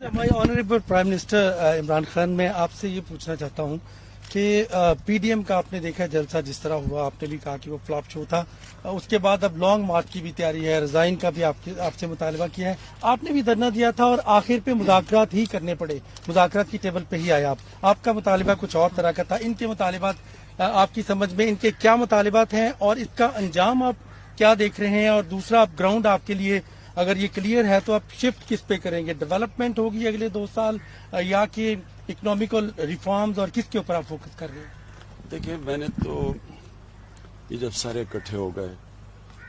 My honourable prime minister Imran Khan, मैं आपसे ये पूछना चाहता हूँ कि पीडीएम का आपने देखा जलसा जिस तरह हुआ, आपने भी कहा कि वो फ्लॉप शो था। उसके बाद अब लॉन्ग मार्च की भी तैयारी है, रिजाइन का भी आपसे मुतालबा किया है, आपने भी धरना दिया था और आखिर पे मुज़ाकरात ही करने पड़े, मुज़ाकरात की टेबल पे ही आए आप। आपका मुतालबा कुछ और तरह का था, इनके मुतालिबात आपकी समझ में इनके क्या मुतालिबात हैं और इसका अंजाम आप क्या देख रहे हैं? और दूसरा, आप ग्राउंड आपके लिए अगर ये क्लियर है तो आप शिफ्ट किस पे करेंगे? डेवलपमेंट होगी अगले 2 साल या कि इकोनॉमिकल रिफॉर्म्स, और किसके ऊपर आप फोकस कर रहे हैं? देखिए, मैंने तो ये जब सारे इकट्ठे हो गए,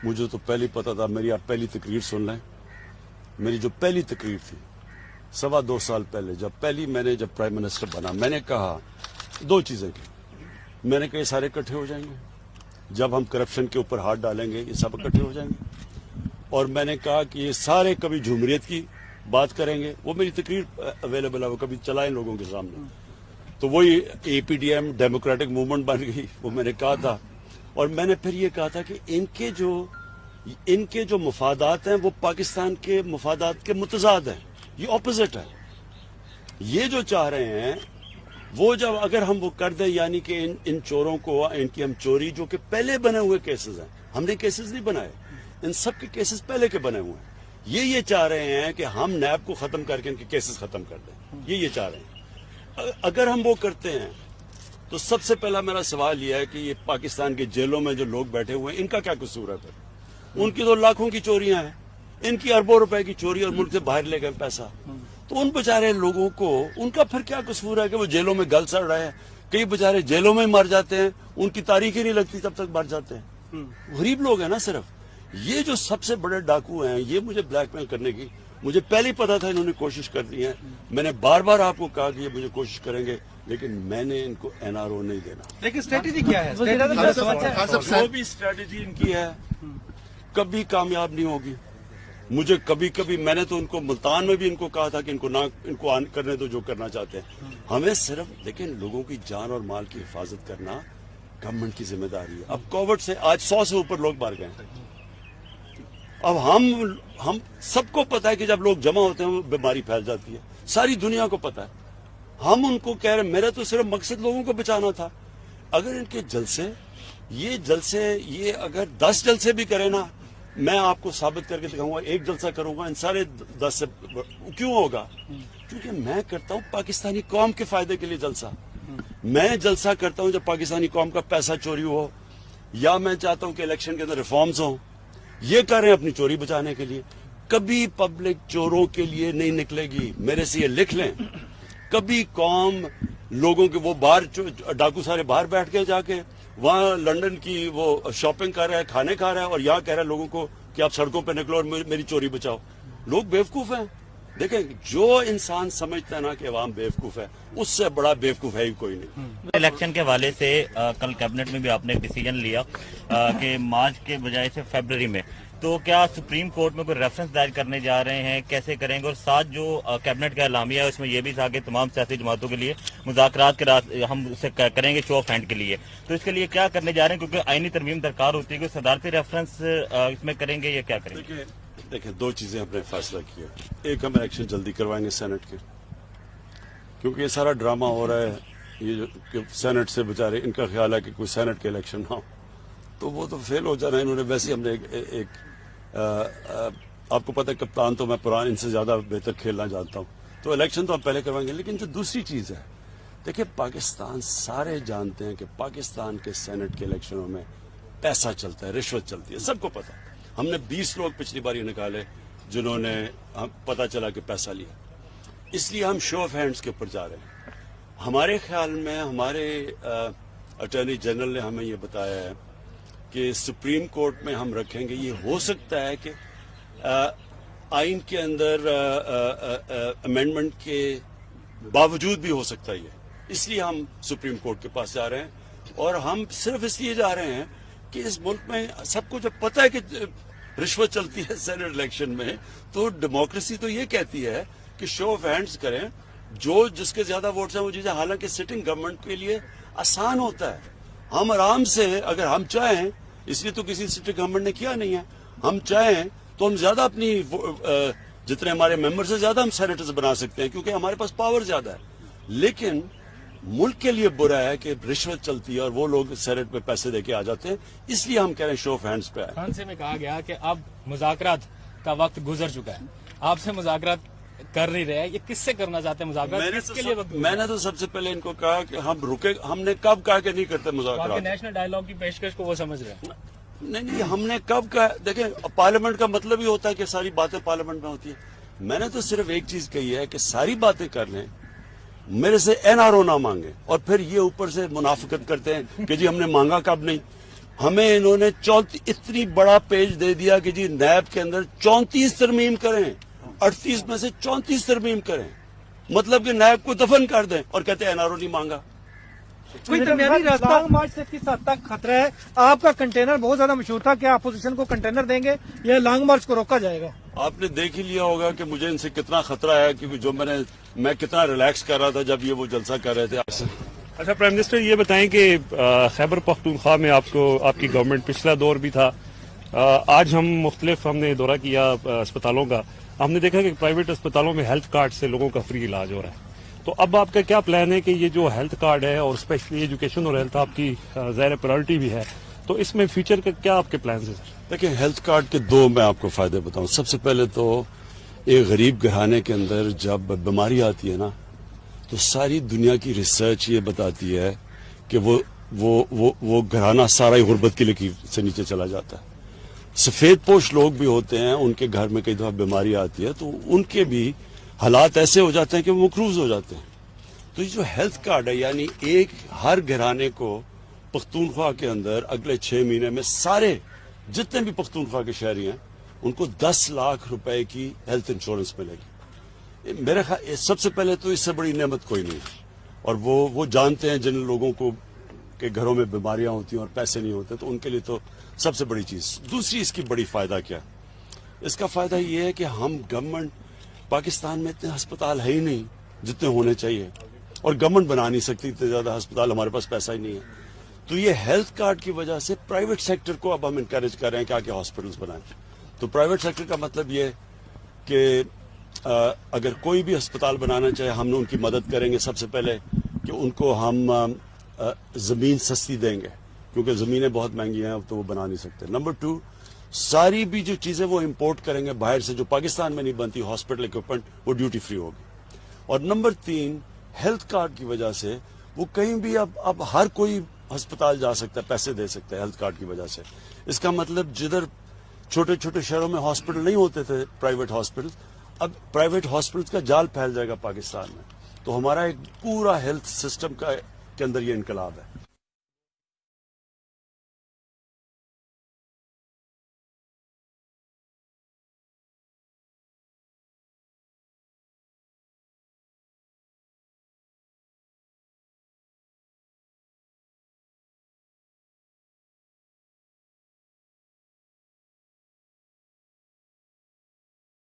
मुझे तो पहले पता था। मेरी आप पहली तकरीर सुन लें। मेरी जो पहली तकरीर थी 2.25 साल पहले, जब प्राइम मिनिस्टर बना, मैंने कहा 2 चीजें की। मैंने कहा ये सारे इकट्ठे हो जाएंगे, जब हम करप्शन के ऊपर हाथ डालेंगे ये सब इकट्ठे हो जाएंगे। और मैंने कहा कि ये सारे कभी झुमरियत की बात करेंगे। वो मेरी तकरीर अवेलेबल है, वो कभी चलाएं लोगों के सामने। तो वही एपीडीएम डेमोक्रेटिक मूवमेंट बन गई, वो मैंने कहा था। और मैंने फिर ये कहा था कि इनके जो मफादात हैं वो पाकिस्तान के मफादात के मुतजाद हैं, ये ऑपोजिट है। ये जो चाह रहे हैं वो जब अगर हम वो कर दें, यानी कि इन चोरों को, इनकी हम चोरी, जो कि पहले बने हुए केसेस हैं, हमने केसेस नहीं बनाए, इन सब के केसेस पहले के बने हुए हैं। ये चाह रहे हैं कि हम नैब को खत्म करके इनके केसेस खत्म कर दें, ये चाह रहे हैं। अगर हम वो करते हैं तो सबसे पहला मेरा सवाल यह है कि ये पाकिस्तान के जेलों में जो लोग बैठे हुए हैं, इनका क्या कसूर है? फिर उनकी तो लाखों की चोरियां हैं, इनकी अरबों रुपए की चोरी, और मुल्क से बाहर ले गए पैसा। तो उन बेचारे लोगों को, उनका फिर क्या कसूर है कि वो जेलों में गल सड़ रहे हैं? कई बेचारे जेलों में मर जाते हैं, उनकी तारीख ही नहीं लगती तब तक मर जाते हैं। गरीब लोग हैं ना सिर्फ। ये जो सबसे बड़े डाकू हैं, ये मुझे ब्लैकमेल करने की, मुझे पहले ही पता था इन्होंने कोशिश कर दी है। मैंने बार बार आपको कहा कि ये मुझे कोशिश करेंगे, लेकिन मैंने इनको एनआरओ नहीं देना। लेकिन स्ट्रेटेजी क्या है? जो भी स्ट्रेटेजी इनकी है कभी कामयाब नहीं होगी। मुझे कभी मैंने तो उनको मुल्तान में भी इनको कहा था कि इनको ऑन करने दो जो करना चाहते हैं। हमें सिर्फ, लेकिन लोगों की जान और माल की हिफाजत करना गवर्नमेंट की जिम्मेदारी है। अब कोविड से आज 100 से ऊपर लोग मर गए। अब हम सबको पता है कि जब लोग जमा होते हैं बीमारी फैल जाती है, सारी दुनिया को पता है। हम उनको कह रहे, मेरा तो सिर्फ मकसद लोगों को बचाना था। अगर इनके जलसे, ये अगर 10 जलसे भी करें ना, मैं आपको साबित करके दिखाऊंगा। 1 जलसा करूंगा, इन सारे 10 से क्यों होगा? क्योंकि मैं करता हूं पाकिस्तानी कौम के फायदे के लिए जलसा। मैं जलसा करता हूं जब पाकिस्तानी कौम का पैसा चोरी हो, या मैं चाहता हूं कि इलेक्शन के अंदर रिफॉर्म्स हो। ये कर रहे हैं अपनी चोरी बचाने के लिए। कभी पब्लिक चोरों के लिए नहीं निकलेगी, मेरे से ये लिख लें। कभी कौम लोगों के, वो बाहर डाकू सारे बाहर बैठ के जाके वहां लंदन की वो शॉपिंग कर रहा है, खाने खा रहा है, और यहाँ कह रहा है लोगों को कि आप सड़कों पे निकलो और मेरी चोरी बचाओ। लोग बेवकूफ हैं। देखें, जो इंसान समझता है ना कि अवाम बेवकूफ है, उससे बड़ा बेवकूफ है ही कोई नहीं। इलेक्शन के हवाले से कल कैबिनेट में भी आपने एक डिसीजन लिया कि मार्च के बजाय से फरवरी में, तो क्या सुप्रीम कोर्ट में कोई रेफरेंस दायर करने जा रहे हैं? कैसे करेंगे? और साथ जो कैबिनेट का एलामिया है उसमें यह भी था कि तमाम सियासी जमातों के लिए मुज़ाकरात के रास्ते हम उसे करेंगे शो ऑफ हैंड के लिए। तो इसके लिए क्या करने जा रहे हैं? क्योंकि आईनी तरमीम दरकार होती है कि सदारती रेफरेंस इसमें करेंगे या क्या करेंगे? देखिए 2 चीजें हमने फैसला किया। एक, हम इलेक्शन जल्दी करवाएंगे सेनेट के, क्योंकि ये सारा ड्रामा हो रहा है। ये जो सेनेट से बेचारे, इनका ख्याल है कि कोई सेनेट के इलेक्शन ना हो, तो वो तो फेल हो जाना है इन्होंने। वैसे ही हमने आपको पता है कप्तान तो मैं पुरान, इनसे ज्यादा बेहतर खेलना जानता हूँ। तो इलेक्शन तो हम पहले करवाएंगे। लेकिन जो दूसरी चीज है, देखिए पाकिस्तान, सारे जानते हैं कि पाकिस्तान के सेनेट के इलेक्शनों में पैसा चलता है, रिश्वत चलती है, सबको पता है। हमने 20 लोग पिछली बार निकाले जिन्होंने पता चला कि पैसा लिया। इसलिए हम शो ऑफ हैंड्स के ऊपर जा रहे हैं। हमारे ख्याल में हमारे अटॉर्नी जनरल ने हमें ये बताया है कि सुप्रीम कोर्ट में हम रखेंगे। ये हो सकता है कि आइन के अंदर अमेंडमेंट के बावजूद भी हो सकता है ये। इसलिए हम सुप्रीम कोर्ट के पास जा रहे हैं। और हम सिर्फ इसलिए जा रहे हैं कि इस मुल्क में सबको जब पता है कि रिश्वत चलती है सेनेट इलेक्शन में, तो डेमोक्रेसी तो ये कहती है कि शो ऑफ हैंड्स करें, जो जिसके ज्यादा वोट्स हैं वो चीजें। हालांकि सिटिंग गवर्नमेंट के लिए आसान होता है, हम आराम से, अगर हम चाहें, इसलिए तो किसी सिटिंग गवर्नमेंट ने किया नहीं है, हम चाहें तो हम ज्यादा अपनी جتنے ہمارے ممبر سے زیادہ ہم سینیٹرز بنا سکتے ہیں کیونکہ ہمارے پاس پاور زیادہ ہے. لیکن ملک کے لیے برا ہے کہ رشوت چلتی ہے اور وہ لوگ سینیٹ پہ پیسے دے کے آ جاتے ہیں. اس لیے ہم کہہ رہے ہیں شو آف ہینڈز پہ ہے. فرانس میں کہا گیا کہ اب مذاکرات کا وقت گزر چکا ہے, آپ سے مذاکرات کر نہیں رہے, یہ کس سے کرنا چاہتے ہیں مذاکرات, کس کے لیے وقت؟ میں نے تو سب سے پہلے ان کو کہا کہ ہم رکے, ہم نے کب کہا کہ نہیں کرتے مذاکرات؟ نیشنل ڈائیلاگ کی پیشکش کو وہ سمجھ رہے ہیں. نہیں, ہم نے کب کہا؟ دیکھیں پارلیمنٹ کا مطلب ہی ہوتا ہے کہ ساری باتیں پارلیمنٹ میں ہوتی ہیں. میں نے تو صرف ایک چیز کہی ہے کہ ساری باتیں کر لیں, میرے سے NRO نہ مانگے, اور پھر یہ اوپر سے منافقت کرتے ہیں کہ جی ہم نے مانگا کب نہیں. ہمیں انہوں نے اتنی بڑا پیج دے دیا کہ جی نیب کے اندر 34 ترمیم کریں, 38 میں سے 34 ترمیم کریں, مطلب کہ نیب کو دفن کر دیں, اور کہتے ہیں NRO نہیں مانگا. کوئی درمیانی راستہ لانگ مارچ سے کس حد تک خطرہ ہے؟ آپ کا کنٹینر بہت زیادہ مشہور تھا, کیا اپوزیشن کو کنٹینر دیں گے یا لانگ مارچ کو روکا جائے گا؟ آپ نے دیکھ ہی لیا ہوگا کہ مجھے ان سے کتنا خطرہ ہے, کیونکہ جو میں کتنا ریلیکس کر رہا تھا جب یہ وہ جلسہ کر رہے تھے. اچھا پرائم منسٹر, یہ بتائیں کہ خیبر پختونخوا میں آپ کی گورنمنٹ پچھلا دور بھی تھا, آج ہم نے دورہ کیا اسپتالوں کا, ہم نے دیکھا کہ پرائیویٹ اسپتالوں میں ہیلتھ کارڈ سے لوگوں کا فری علاج ہو رہا ہے. تو اب آپ کا کیا پلان ہے کہ یہ جو ہیلتھ کارڈ ہے اور اسپیشلی ایجوکیشن اور ہیلتھ آپ کی ظاہر پرائرٹی بھی ہے, تو اس میں فیوچر کا کیا آپ کے پلانز ہیں؟ دیکھیں, ہیلتھ کارڈ کے دو میں آپ کو فائدے بتاؤں. سب سے پہلے تو ایک غریب گھرانے کے اندر جب بیماری آتی ہے نا, تو ساری دنیا کی ریسرچ یہ بتاتی ہے کہ وہ گھرانہ سارا ہی غربت کی لکیر سے نیچے چلا جاتا ہے. سفید پوش لوگ بھی ہوتے ہیں, ان کے گھر میں کئی دفعہ بیماری آتی ہے تو ان کے بھی حالات ایسے ہو جاتے ہیں کہ وہ مقروض ہو جاتے ہیں. تو یہ جو ہیلتھ کارڈ ہے, یعنی ایک ہر گھرانے کو پختونخوا کے اندر اگلے 6 مہینے میں سارے جتنے بھی پختونخوا کے شہری ہیں ان کو 10 لاکھ روپے کی ہیلتھ انشورنس ملے گی. میرے خیال سب سے پہلے تو اس سے بڑی نعمت کوئی نہیں ہے, اور وہ جانتے ہیں جن لوگوں کو کہ گھروں میں بیماریاں ہوتی ہیں اور پیسے نہیں ہوتے, تو ان کے لیے تو سب سے بڑی چیز. دوسری اس کی بڑی فائدہ کیا, اس کا فائدہ یہ ہے کہ ہم گورنمنٹ, پاکستان میں اتنے ہسپتال ہے ہی نہیں جتنے ہونے چاہیے, اور گورنمنٹ بنا نہیں سکتی اتنے زیادہ ہسپتال, ہمارے پاس پیسہ ہی نہیں ہے. تو یہ ہیلتھ کارڈ کی وجہ سے پرائیویٹ سیکٹر کو اب ہم انکریج کر رہے ہیں کہ آگے ہاسپٹلس بنائیں. تو پرائیویٹ سیکٹر کا مطلب یہ کہ اگر کوئی بھی ہسپتال بنانا چاہے, ہم نے ان کی مدد کریں گے. سب سے پہلے کہ ان کو ہم زمین سستی دیں گے, کیونکہ زمینیں بہت مہنگی ہیں, اب تو وہ بنا نہیں سکتے. نمبر 2, ساری بھی جو چیزیں وہ امپورٹ کریں گے باہر سے جو پاکستان میں نہیں بنتی, ہاسپٹل اکوپمنٹ, وہ ڈیوٹی فری ہوگی. اور نمبر 3, ہیلتھ کارڈ کی وجہ سے وہ کہیں بھی اب ہر کوئی ہسپتال جا سکتا ہے, پیسے دے سکتا ہے ہیلتھ کارڈ کی وجہ سے. اس کا مطلب جدھر چھوٹے چھوٹے شہروں میں ہاسپٹل نہیں ہوتے تھے, پرائیویٹ ہاسپٹل, اب پرائیویٹ ہاسپٹل کا جال پھیل جائے گا پاکستان میں. تو ہمارا ایک پورا ہیلتھ سسٹم کے اندر یہ انقلاب ہے.